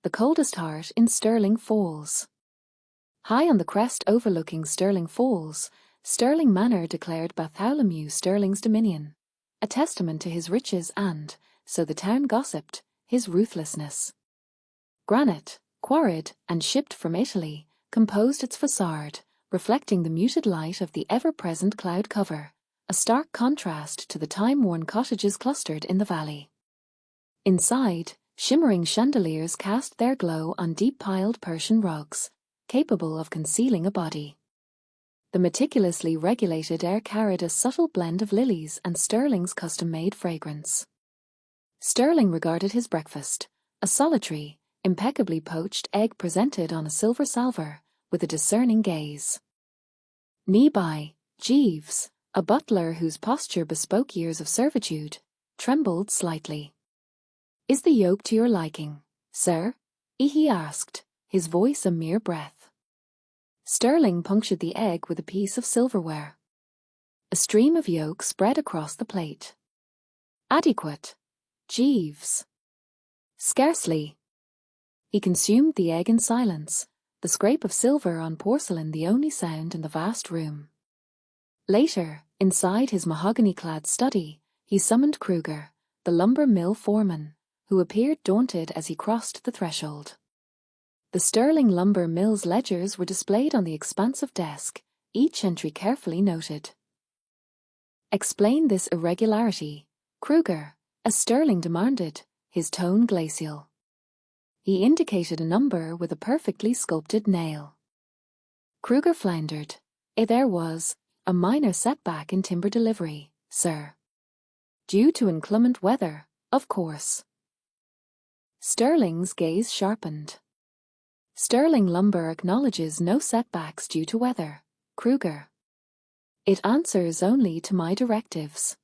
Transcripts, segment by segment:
the coldest heart in Stirling Falls. High on the crest overlooking Stirling Falls, Stirling Manor declared Bartholomew Stirling's dominion, a testament to his riches and, so the town gossiped, his ruthlessness. Granite, quarried and shipped from Italy, composed its facade, reflecting the muted light of the ever-present cloud cover, a stark contrast to the time-worn cottages clustered in the valley. Inside, shimmering chandeliers cast their glow on deep-piled Persian rugs, capable of concealing a body. The meticulously regulated air carried a subtle blend of lilies and Stirling's custom-made fragrance. Stirling regarded his breakfast, a solitary, impeccably poached egg presented on a silver salver, with a discerning gaze. Nearby, Jeeves, a butler whose posture bespoke years of servitude, trembled slightly. "Is the yolk to your liking, sir?" he asked, his voice a mere breath. Stirling punctured the egg with a piece of silverware. A stream of yolk spread across the plate. "Adequate, Jeeves." "Scarcely." He consumed the egg in silence, the scrape of silver on porcelain the only sound in the vast room. Later, inside his mahogany-clad study, he summoned Kruger, the lumber mill foreman, who appeared daunted as he crossed the threshold. The Stirling lumber mill's ledgers were displayed on the expansive desk, each entry carefully noted. "Explain this irregularity, Kruger," as Stirling demanded, his tone glacial. He indicated a number with a perfectly sculpted nail. Kruger floundered. There was a minor setback in timber delivery, sir. Due to inclement weather, of course. Stirling's gaze sharpened. Stirling Lumber acknowledges no setbacks due to weather, Kruger. It answers only to my directives.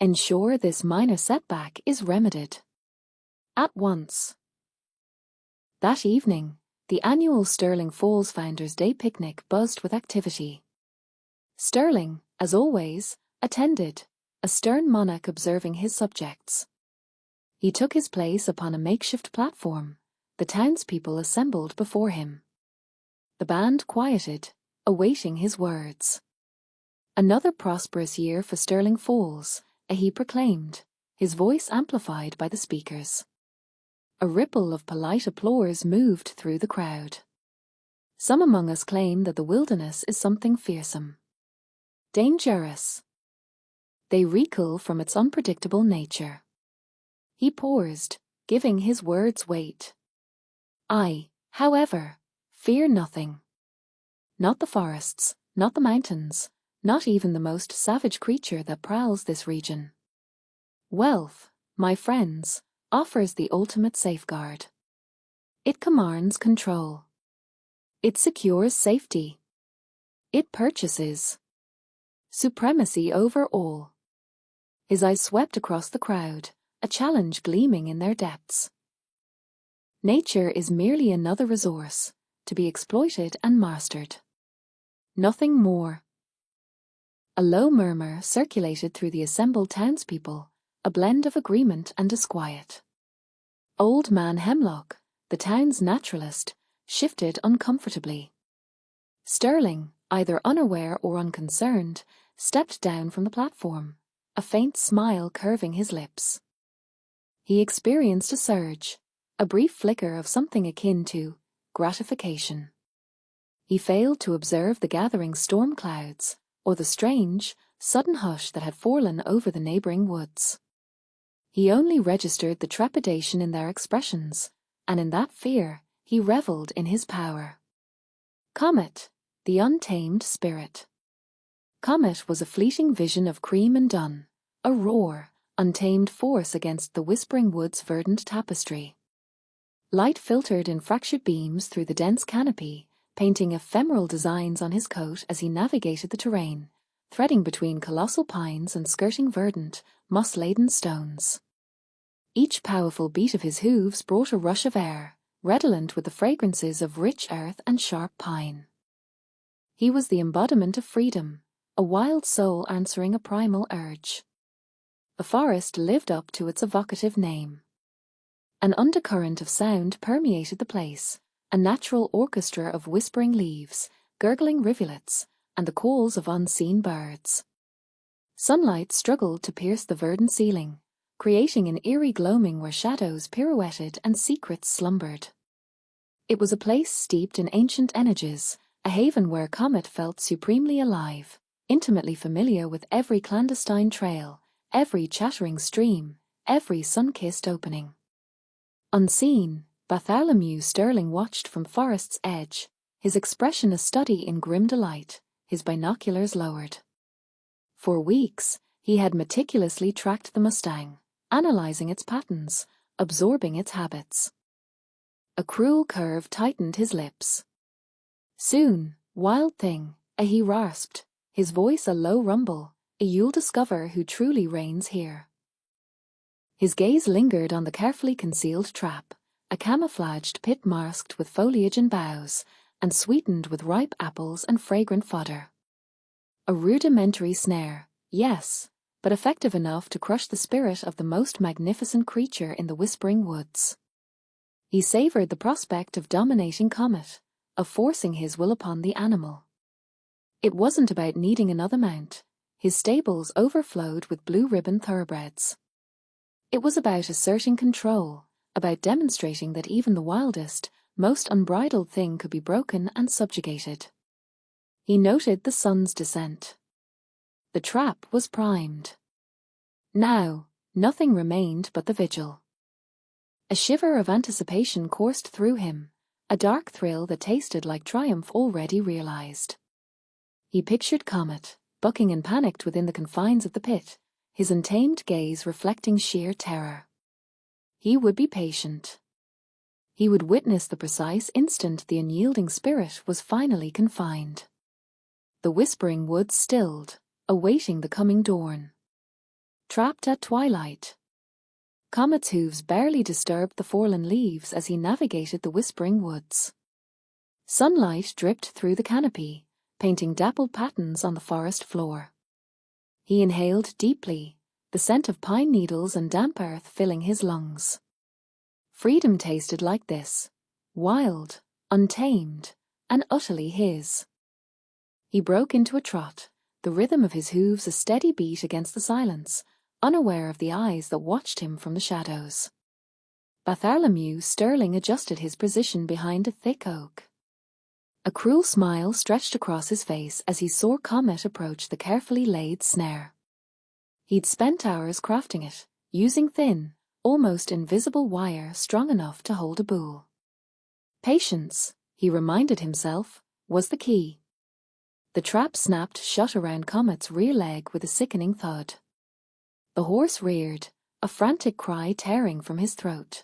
Ensure this minor setback is remedied. At once. That evening, the annual Stirling Falls Founders' Day picnic buzzed with activity. Stirling, as always, attended, a stern monarch observing his subjects. He took his place upon a makeshift platform. The townspeople assembled before him. The band quieted, awaiting his words. Another prosperous year for Stirling Falls, he proclaimed, his voice amplified by the speakers. A ripple of polite applause moved through the crowd. Some among us claim that the wilderness is something fearsome. Dangerous. They recoil from its unpredictable nature. He paused, giving his words weight. I, however, fear nothing. Not the forests, not the mountains, not even the most savage creature that prowls this region. Wealth, my friends, offers the ultimate safeguard. It commands control. It secures safety. It purchases supremacy over all. His eyes swept across the crowd, a challenge gleaming in their depths. Nature is merely another resource, to be exploited and mastered. Nothing more. A low murmur circulated through the assembled townspeople, a blend of agreement and disquiet. Old Man Hemlock, the town's naturalist, shifted uncomfortably. Stirling, either unaware or unconcerned, stepped down from the platform, a faint smile curving his lips. He experienced a surge, a brief flicker of something akin to gratification. He failed to observe the gathering storm clouds, or the strange, sudden hush that had fallen over the neighboring woods. He only registered the trepidation in their expressions, and in that fear he revelled in his power. Comet, the untamed spirit. Comet was a fleeting vision of cream and dun, a roar, untamed force against the whispering wood's verdant tapestry. Light filtered in fractured beams through the dense canopy, painting ephemeral designs on his coat as he navigated the terrain, threading between colossal pines and skirting verdant, moss-laden stones. Each powerful beat of his hooves brought a rush of air, redolent with the fragrances of rich earth and sharp pine. He was the embodiment of freedom, a wild soul answering a primal urge. The forest lived up to its evocative name. An undercurrent of sound permeated the place, a natural orchestra of whispering leaves, gurgling rivulets, and the calls of unseen birds. Sunlight struggled to pierce the verdant ceiling, creating an eerie gloaming where shadows pirouetted and secrets slumbered. It was a place steeped in ancient energies, a haven where Comet felt supremely alive, intimately familiar with every clandestine trail, every chattering stream, every sun-kissed opening. Unseen, Bartholomew Sterling watched from forest's edge, his expression a study in grim delight, his binoculars lowered. For weeks, he had meticulously tracked the Mustang, analyzing its patterns, absorbing its habits. A cruel curve tightened his lips. Soon, wild thing, he rasped, his voice a low rumble, you'll discover who truly reigns here. His gaze lingered on the carefully concealed trap, a camouflaged pit masked with foliage and boughs, and sweetened with ripe apples and fragrant fodder. A rudimentary snare, yes, but effective enough to crush the spirit of the most magnificent creature in the whispering woods. He savored the prospect of dominating Comet, of forcing his will upon the animal. It wasn't about needing another mount. His stables overflowed with blue-ribbon thoroughbreds. It was about asserting control, about demonstrating that even the wildest, most unbridled thing could be broken and subjugated. He noted the sun's descent. The trap was primed. Now, nothing remained but the vigil. A shiver of anticipation coursed through him, a dark thrill that tasted like triumph already realized. He pictured Comet, bucking and panicked within the confines of the pit, his untamed gaze reflecting sheer terror. He would be patient. He would witness the precise instant the unyielding spirit was finally confined. The whispering woods stilled, awaiting the coming dawn. Trapped at twilight. Comet's hooves barely disturbed the fallen leaves as he navigated the whispering woods. Sunlight dripped through the canopy, painting dappled patterns on the forest floor. He inhaled deeply, the scent of pine needles and damp earth filling his lungs. Freedom tasted like this, wild, untamed, and utterly his. He broke into a trot, the rhythm of his hooves a steady beat against the silence, unaware of the eyes that watched him from the shadows. Bartholomew Sterling adjusted his position behind a thick oak. A cruel smile stretched across his face as he saw Comet approach the carefully laid snare. He'd spent hours crafting it, using thin, almost invisible wire strong enough to hold a bull. Patience, he reminded himself, was the key. The trap snapped shut around Comet's rear leg with a sickening thud. The horse reared, a frantic cry tearing from his throat.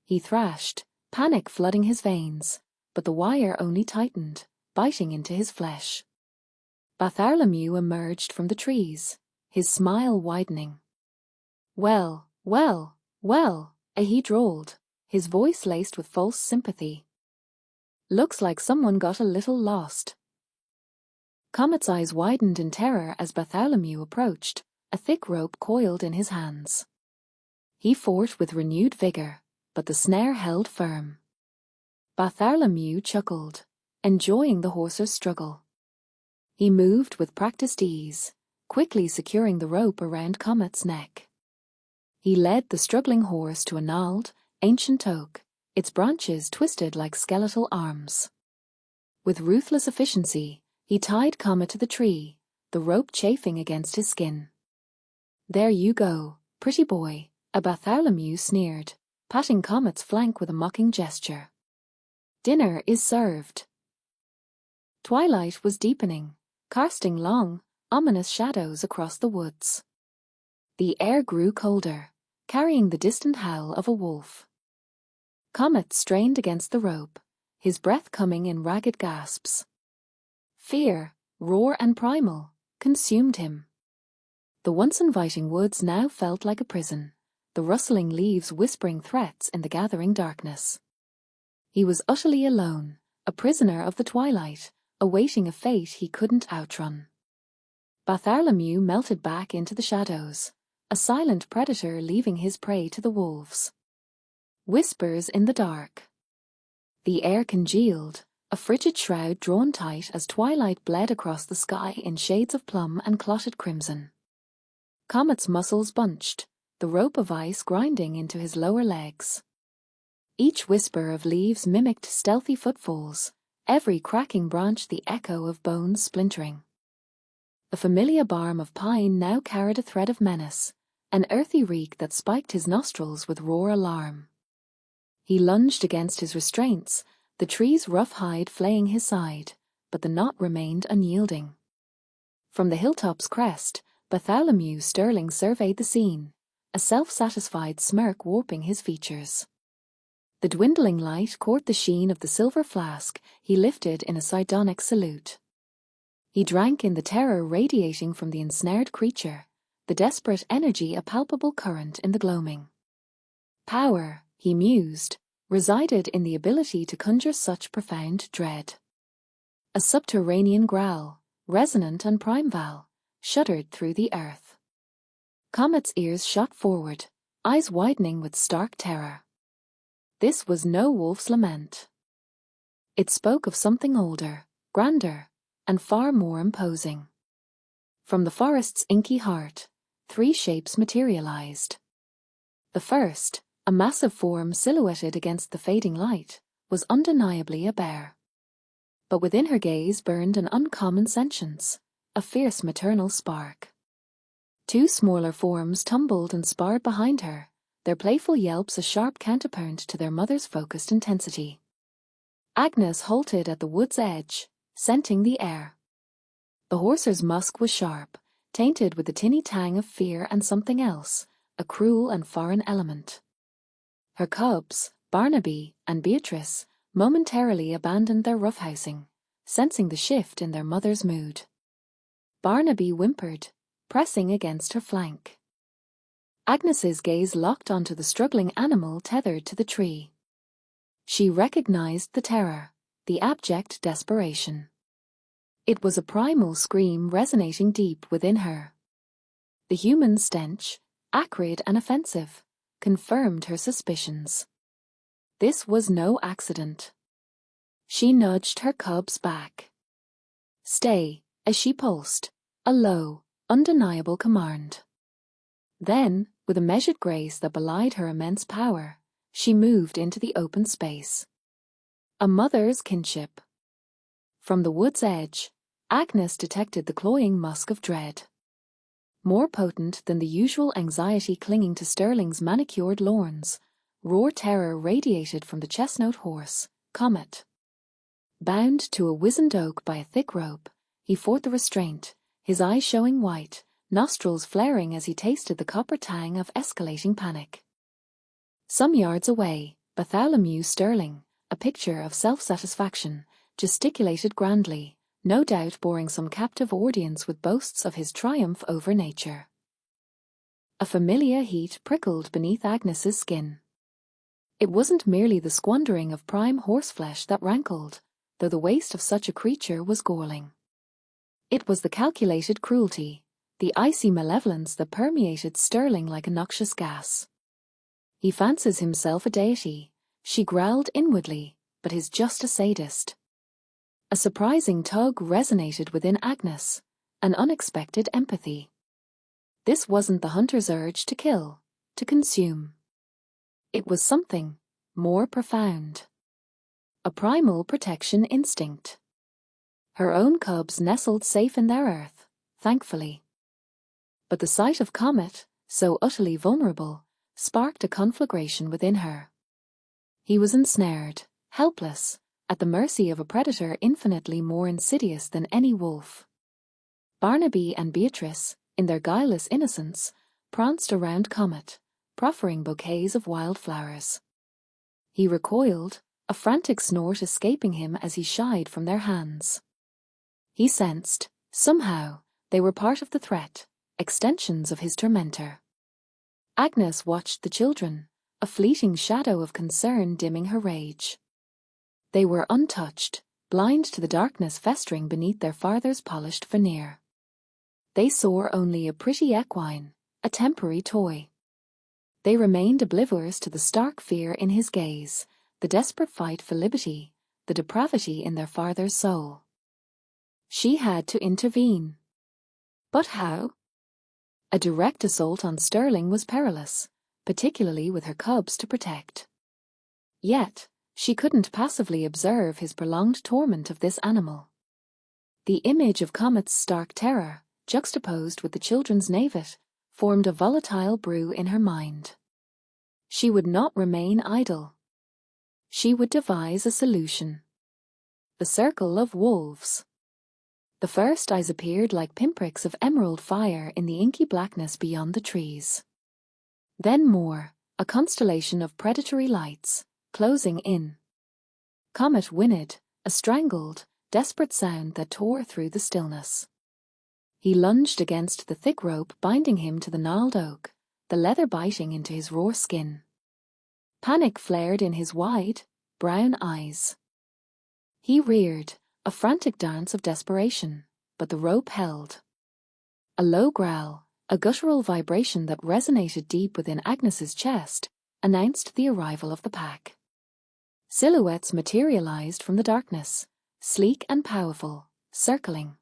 He thrashed, panic flooding his veins, but the wire only tightened, biting into his flesh. Bartholomew emerged from the trees, his smile widening. Well, well, well, he drawled, his voice laced with false sympathy. Looks like someone got a little lost. Comet's eyes widened in terror as Bartholomew approached, a thick rope coiled in his hands. He fought with renewed vigor, but the snare held firm. Bartholomew chuckled, enjoying the horse's struggle. He moved with practiced ease, quickly securing the rope around Comet's neck. He led the struggling horse to a gnarled, ancient oak, its branches twisted like skeletal arms. With ruthless efficiency, he tied Comet to the tree, the rope chafing against his skin. There you go, pretty boy, Bartholomew sneered, patting Comet's flank with a mocking gesture. Dinner is served. Twilight was deepening, casting long, ominous shadows across the woods. The air grew colder, carrying the distant howl of a wolf. Comet strained against the rope, his breath coming in ragged gasps. Fear, raw and primal, consumed him. The once inviting woods now felt like a prison, the rustling leaves whispering threats in the gathering darkness. He was utterly alone, a prisoner of the twilight, awaiting a fate he couldn't outrun. Bartholomew melted back into the shadows, a silent predator leaving his prey to the wolves. Whispers in the dark. The air congealed, a frigid shroud drawn tight as twilight bled across the sky in shades of plum and clotted crimson. Comet's muscles bunched, the rope of ice grinding into his lower legs. Each whisper of leaves mimicked stealthy footfalls, every cracking branch the echo of bones splintering. The familiar barm of pine now carried a thread of menace, an earthy reek that spiked his nostrils with raw alarm. He lunged against his restraints, the tree's rough hide flaying his side, but the knot remained unyielding. From the hilltop's crest, Bartholomew Sterling surveyed the scene, a self-satisfied smirk warping his features. The dwindling light caught the sheen of the silver flask he lifted in a sardonic salute. He drank in the terror radiating from the ensnared creature, the desperate energy a palpable current in the gloaming. Power, he mused, resided in the ability to conjure such profound dread. A subterranean growl, resonant and primeval, shuddered through the earth. Comet's ears shot forward, eyes widening with stark terror. This was no wolf's lament. It spoke of something older, grander, and far more imposing. From the forest's inky heart, three shapes materialized. The first, a massive form silhouetted against the fading light, was undeniably a bear. But within her gaze burned an uncommon sentience, a fierce maternal spark. Two smaller forms tumbled and sparred behind her, their playful yelps a sharp counterpoint to their mother's focused intensity. Agnes halted at the wood's edge, scenting the air. The horser's musk was sharp, tainted with the tinny tang of fear and something else, a cruel and foreign element. Her cubs, Barnaby and Beatrice, momentarily abandoned their roughhousing, sensing the shift in their mother's mood. Barnaby whimpered, pressing against her flank. Agnes's gaze locked onto the struggling animal tethered to the tree. She recognized the terror, the abject desperation. It was a primal scream resonating deep within her. The human stench, acrid and offensive, confirmed her suspicions. This was no accident. She nudged her cubs back. Stay, as she pulsed, a low, undeniable command. Then, with a measured grace that belied her immense power, she moved into the open space. A mother's kinship. From the wood's edge, Agnes detected the cloying musk of dread. More potent than the usual anxiety clinging to Sterling's manicured lawns, raw terror radiated from the chestnut horse, Comet. Bound to a wizened oak by a thick rope, he fought the restraint, his eyes showing white, nostrils flaring as he tasted the copper tang of escalating panic. Some yards away, Bartholomew Sterling, a picture of self-satisfaction, gesticulated grandly, no doubt boring some captive audience with boasts of his triumph over nature. A familiar heat prickled beneath Agnes's skin. It wasn't merely the squandering of prime horseflesh that rankled, though the waste of such a creature was galling. It was the calculated cruelty, the icy malevolence that permeated Sterling like a noxious gas. He fancies himself a deity, she growled inwardly, but he's just a sadist. A surprising tug resonated within Agnes, an unexpected empathy. This wasn't the hunter's urge to kill, to consume. It was something more profound. A primal protection instinct. Her own cubs nestled safe in their earth, thankfully. But the sight of Comet, so utterly vulnerable, sparked a conflagration within her. He was ensnared, helpless, at the mercy of a predator infinitely more insidious than any wolf. Barnaby and Beatrice, in their guileless innocence, pranced around Comet, proffering bouquets of wildflowers. He recoiled, a frantic snort escaping him as he shied from their hands. He sensed, somehow, they were part of the threat, extensions of his tormentor. Agnes watched the children, a fleeting shadow of concern dimming her rage. They were untouched, blind to the darkness festering beneath their father's polished veneer. They saw only a pretty equine, a temporary toy. They remained oblivious to the stark fear in his gaze, the desperate fight for liberty, the depravity in their father's soul. She had to intervene. But how? A direct assault on Sterling was perilous, particularly with her cubs to protect. Yet, she couldn't passively observe his prolonged torment of this animal. The image of Comet's stark terror, juxtaposed with the children's naivete, formed a volatile brew in her mind. She would not remain idle. She would devise a solution. The circle of wolves. The first eyes appeared like pinpricks of emerald fire in the inky blackness beyond the trees. Then more, a constellation of predatory lights, closing in. Comet whinnied, a strangled, desperate sound that tore through the stillness. He lunged against the thick rope binding him to the gnarled oak, the leather biting into his raw skin. Panic flared in his wide, brown eyes. He reared, a frantic dance of desperation, but the rope held. A low growl, a guttural vibration that resonated deep within Agnes's chest, announced the arrival of the pack. Silhouettes materialized from the darkness, sleek and powerful, circling.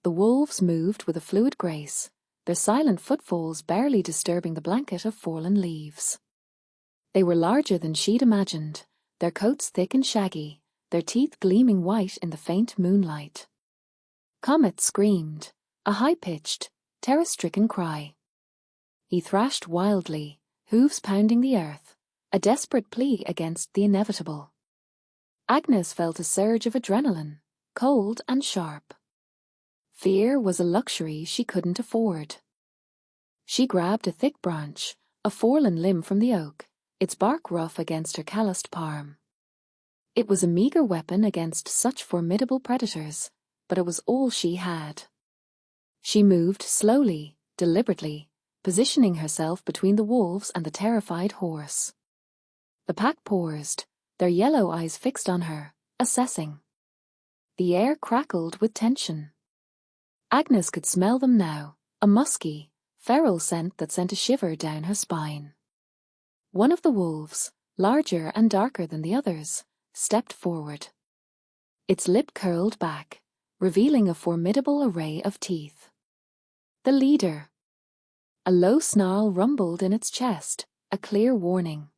The wolves moved with a fluid grace, their silent footfalls barely disturbing the blanket of fallen leaves. They were larger than she'd imagined, their coats thick and shaggy, their teeth gleaming white in the faint moonlight. Comet screamed, a high-pitched, terror-stricken cry. He thrashed wildly, hooves pounding the earth, a desperate plea against the inevitable. Agnes felt a surge of adrenaline, cold and sharp. Fear was a luxury she couldn't afford. She grabbed a thick branch, a fallen limb from the oak, its bark rough against her calloused palm. It was a meager weapon against such formidable predators, but it was all she had. She moved slowly, deliberately, positioning herself between the wolves and the terrified horse. The pack paused, their yellow eyes fixed on her, assessing. The air crackled with tension. Agnes could smell them now, a musky, feral scent that sent a shiver down her spine. One of the wolves, larger and darker than the others, stepped forward. Its lip curled back, revealing a formidable array of teeth. The leader. A low snarl rumbled in its chest, a clear warning.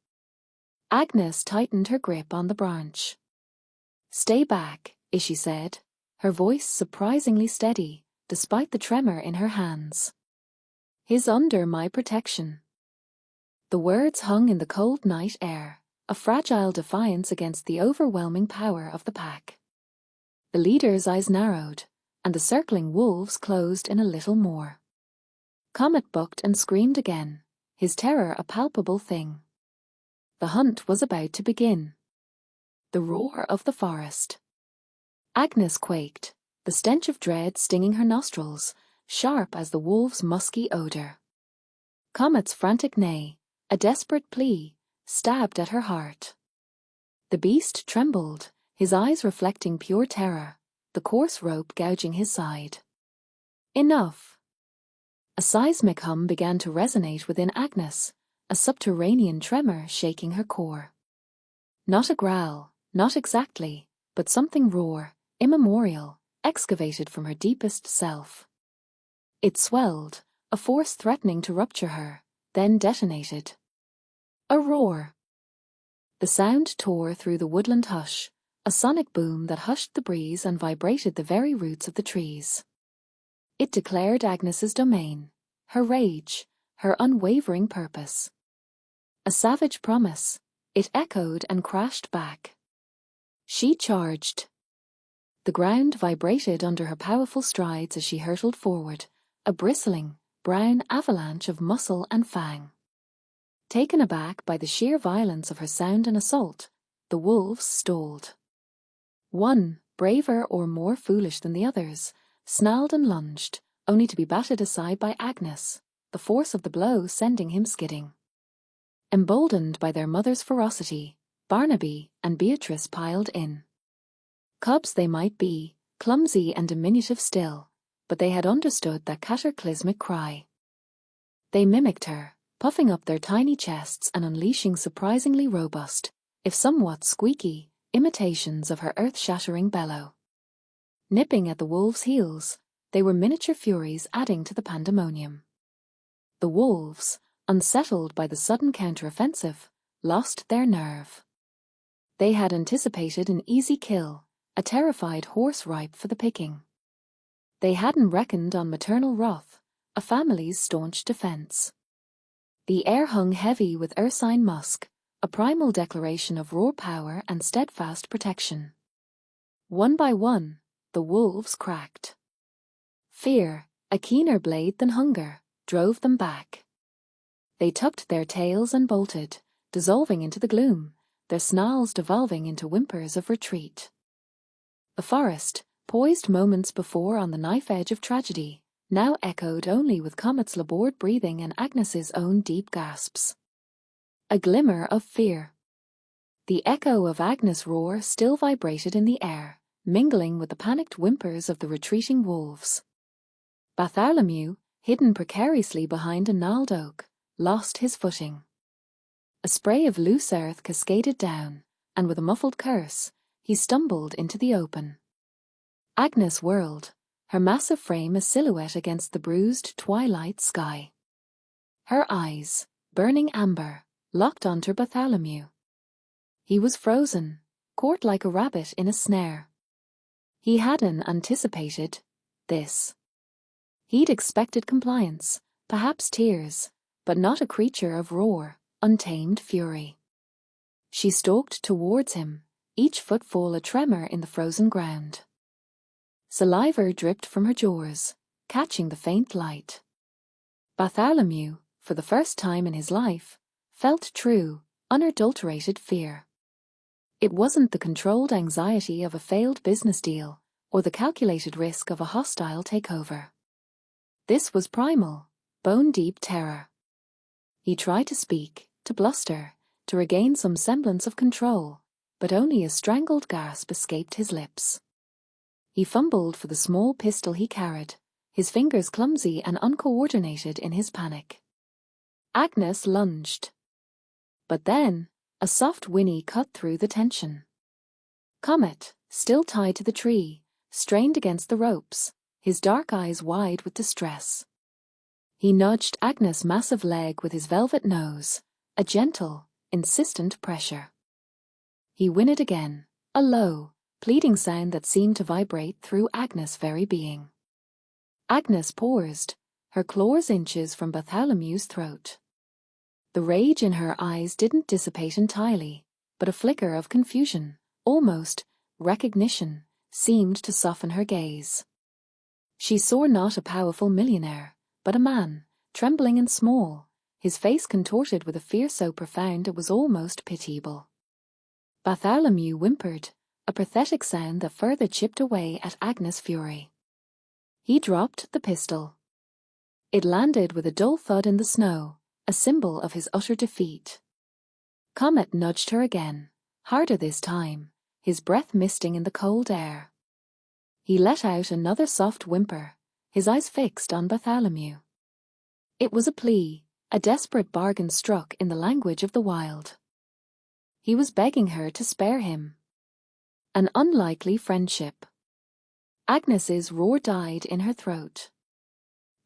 Agnes tightened her grip on the branch. "Stay back," Ishi said, her voice surprisingly steady, despite the tremor in her hands. "He's under my protection." The words hung in the cold night air, a fragile defiance against the overwhelming power of the pack. The leader's eyes narrowed, and the circling wolves closed in a little more. Comet bucked and screamed again, his terror a palpable thing. The hunt was about to begin. The roar of the forest. Agnes quaked, the stench of dread stinging her nostrils, sharp as the wolves' musky odor. Comet's frantic neigh, a desperate plea, stabbed at her heart. The beast trembled, his eyes reflecting pure terror, the coarse rope gouging his side. Enough. A seismic hum began to resonate within Agnes, a subterranean tremor shaking her core. Not a growl, not exactly, but something raw, immemorial, excavated from her deepest self. It swelled, a force threatening to rupture her, then detonated. A roar. The sound tore through the woodland hush, a sonic boom that hushed the breeze and vibrated the very roots of the trees. It declared Agnes's domain, her rage, her unwavering purpose. A savage promise, it echoed and crashed back. She charged. The ground vibrated under her powerful strides as she hurtled forward, a bristling, brown avalanche of muscle and fang. Taken aback by the sheer violence of her sound and assault, the wolves stalled. One, braver or more foolish than the others, snarled and lunged, only to be batted aside by Agnes, the force of the blow sending him skidding. Emboldened by their mother's ferocity, Barnaby and Beatrice piled in. Cubs they might be, clumsy and diminutive still, but they had understood that cataclysmic cry. They mimicked her, puffing up their tiny chests and unleashing surprisingly robust, if somewhat squeaky, imitations of her earth-shattering bellow. Nipping at the wolves' heels, they were miniature furies adding to the pandemonium. The wolves, unsettled by the sudden counteroffensive, lost their nerve. They had anticipated an easy kill, a terrified horse ripe for the picking. They hadn't reckoned on maternal wrath, a family's staunch defense. The air hung heavy with ursine musk, a primal declaration of raw power and steadfast protection. One by one, the wolves cracked. Fear, a keener blade than hunger, drove them back. They tucked their tails and bolted, dissolving into the gloom, their snarls devolving into whimpers of retreat. The forest, poised moments before on the knife edge of tragedy, now echoed only with Comet's labored breathing and Agnes's own deep gasps. A glimmer of fear. The echo of Agnes' roar still vibrated in the air, mingling with the panicked whimpers of the retreating wolves. Bartholomew, hidden precariously behind a gnarled oak, lost his footing. A spray of loose earth cascaded down, and with a muffled curse, he stumbled into the open. Agnes whirled, her massive frame a silhouette against the bruised twilight sky. Her eyes, burning amber, locked onto Bartholomew. He was frozen, caught like a rabbit in a snare. He hadn't anticipated this. He'd expected compliance, perhaps tears, but not a creature of raw, untamed fury. She stalked towards him, each footfall a tremor in the frozen ground. Saliva dripped from her jaws, catching the faint light. Bartholomew, for the first time in his life, felt true, unadulterated fear. It wasn't the controlled anxiety of a failed business deal, or the calculated risk of a hostile takeover. This was primal, bone-deep terror. He tried to speak, to bluster, to regain some semblance of control, but only a strangled gasp escaped his lips. He fumbled for the small pistol he carried, his fingers clumsy and uncoordinated in his panic. Agnes lunged. But then, a soft whinny cut through the tension. Comet, still tied to the tree, strained against the ropes, his dark eyes wide with distress. He nudged Agnes' massive leg with his velvet nose, a gentle, insistent pressure. He whinnied again, a low, pleading sound that seemed to vibrate through Agnes' very being. Agnes paused, her claws inches from Bartholomew's throat. The rage in her eyes didn't dissipate entirely, but a flicker of confusion, almost recognition, seemed to soften her gaze. She saw not a powerful millionaire, but a man, trembling and small, his face contorted with a fear so profound it was almost pitiable. Bartholomew whimpered, a pathetic sound that further chipped away at Agnes' fury. He dropped the pistol. It landed with a dull thud in the snow, a symbol of his utter defeat. Comet nudged her again, harder this time, his breath misting in the cold air. He let out another soft whimper, his eyes fixed on Bartholomew. It was a plea, a desperate bargain struck in the language of the wild. He was begging her to spare him. An unlikely friendship. Agnes's roar died in her throat.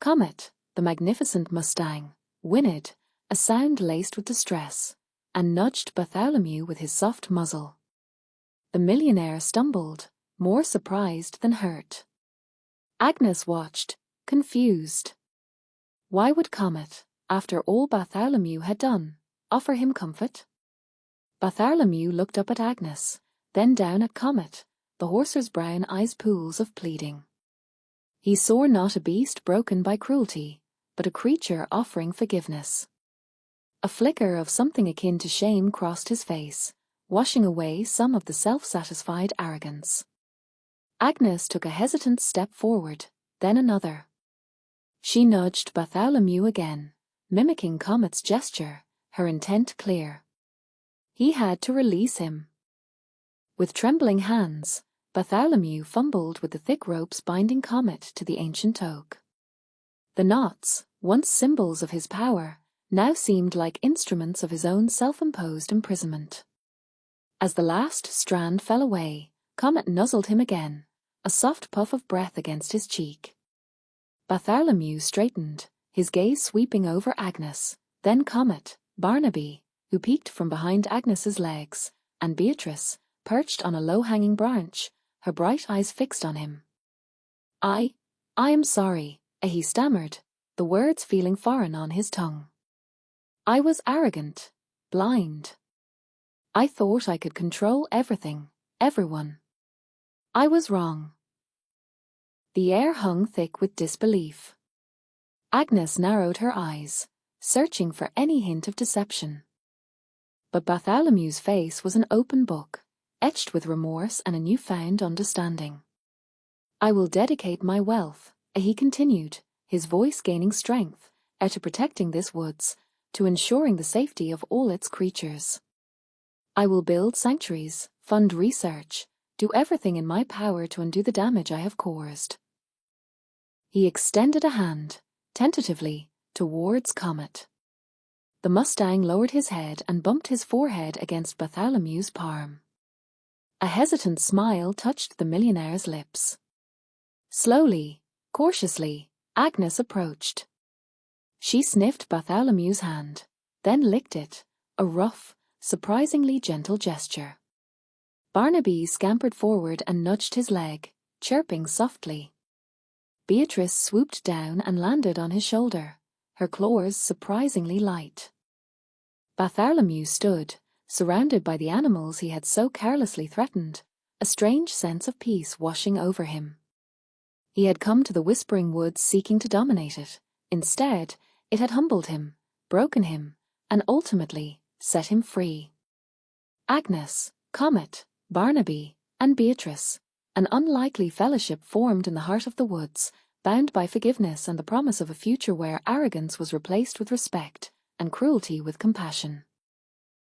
Comet, the magnificent Mustang, whinnied, a sound laced with distress, and nudged Bartholomew with his soft muzzle. The millionaire stumbled, more surprised than hurt. Agnes watched, confused. Why would Comet, after all Bartholomew had done, offer him comfort? Bartholomew looked up at Agnes, then down at Comet, the horser's brown eyes pools of pleading. He saw not a beast broken by cruelty, but a creature offering forgiveness. A flicker of something akin to shame crossed his face, washing away some of the self-satisfied arrogance. Agnes took a hesitant step forward, then another. She nudged Bartholomew again, mimicking Comet's gesture, her intent clear. He had to release him. With trembling hands, Bartholomew fumbled with the thick ropes binding Comet to the ancient oak. The knots, once symbols of his power, now seemed like instruments of his own self-imposed imprisonment. As the last strand fell away, Comet nuzzled him again, a soft puff of breath against his cheek. Bartholomew straightened, his gaze sweeping over Agnes, then Comet, Barnaby, who peeked from behind Agnes's legs, and Beatrice, perched on a low-hanging branch, her bright eyes fixed on him. I am sorry, he stammered, the words feeling foreign on his tongue. I was arrogant, blind. I thought I could control everything, everyone. I was wrong. The air hung thick with disbelief. Agnes narrowed her eyes, searching for any hint of deception. But Bartholomew's face was an open book, etched with remorse and a newfound understanding. I will dedicate my wealth, he continued, his voice gaining strength, to protecting this woods, to ensuring the safety of all its creatures. I will build sanctuaries, fund research, do everything in my power to undo the damage I have caused. He extended a hand, tentatively, towards Comet. The Mustang lowered his head and bumped his forehead against Bartholomew's palm. A hesitant smile touched the millionaire's lips. Slowly, cautiously, Agnes approached. She sniffed Bartholomew's hand, then licked it, a rough, surprisingly gentle gesture. Barnaby scampered forward and nudged his leg, chirping softly. Beatrice swooped down and landed on his shoulder, her claws surprisingly light. Bartholomew stood, surrounded by the animals he had so carelessly threatened, a strange sense of peace washing over him. He had come to the Whispering Woods seeking to dominate it. Instead, it had humbled him, broken him, and ultimately set him free. Agnes, Comet, Barnaby, and Beatrice, an unlikely fellowship formed in the heart of the woods, bound by forgiveness and the promise of a future where arrogance was replaced with respect, and cruelty with compassion.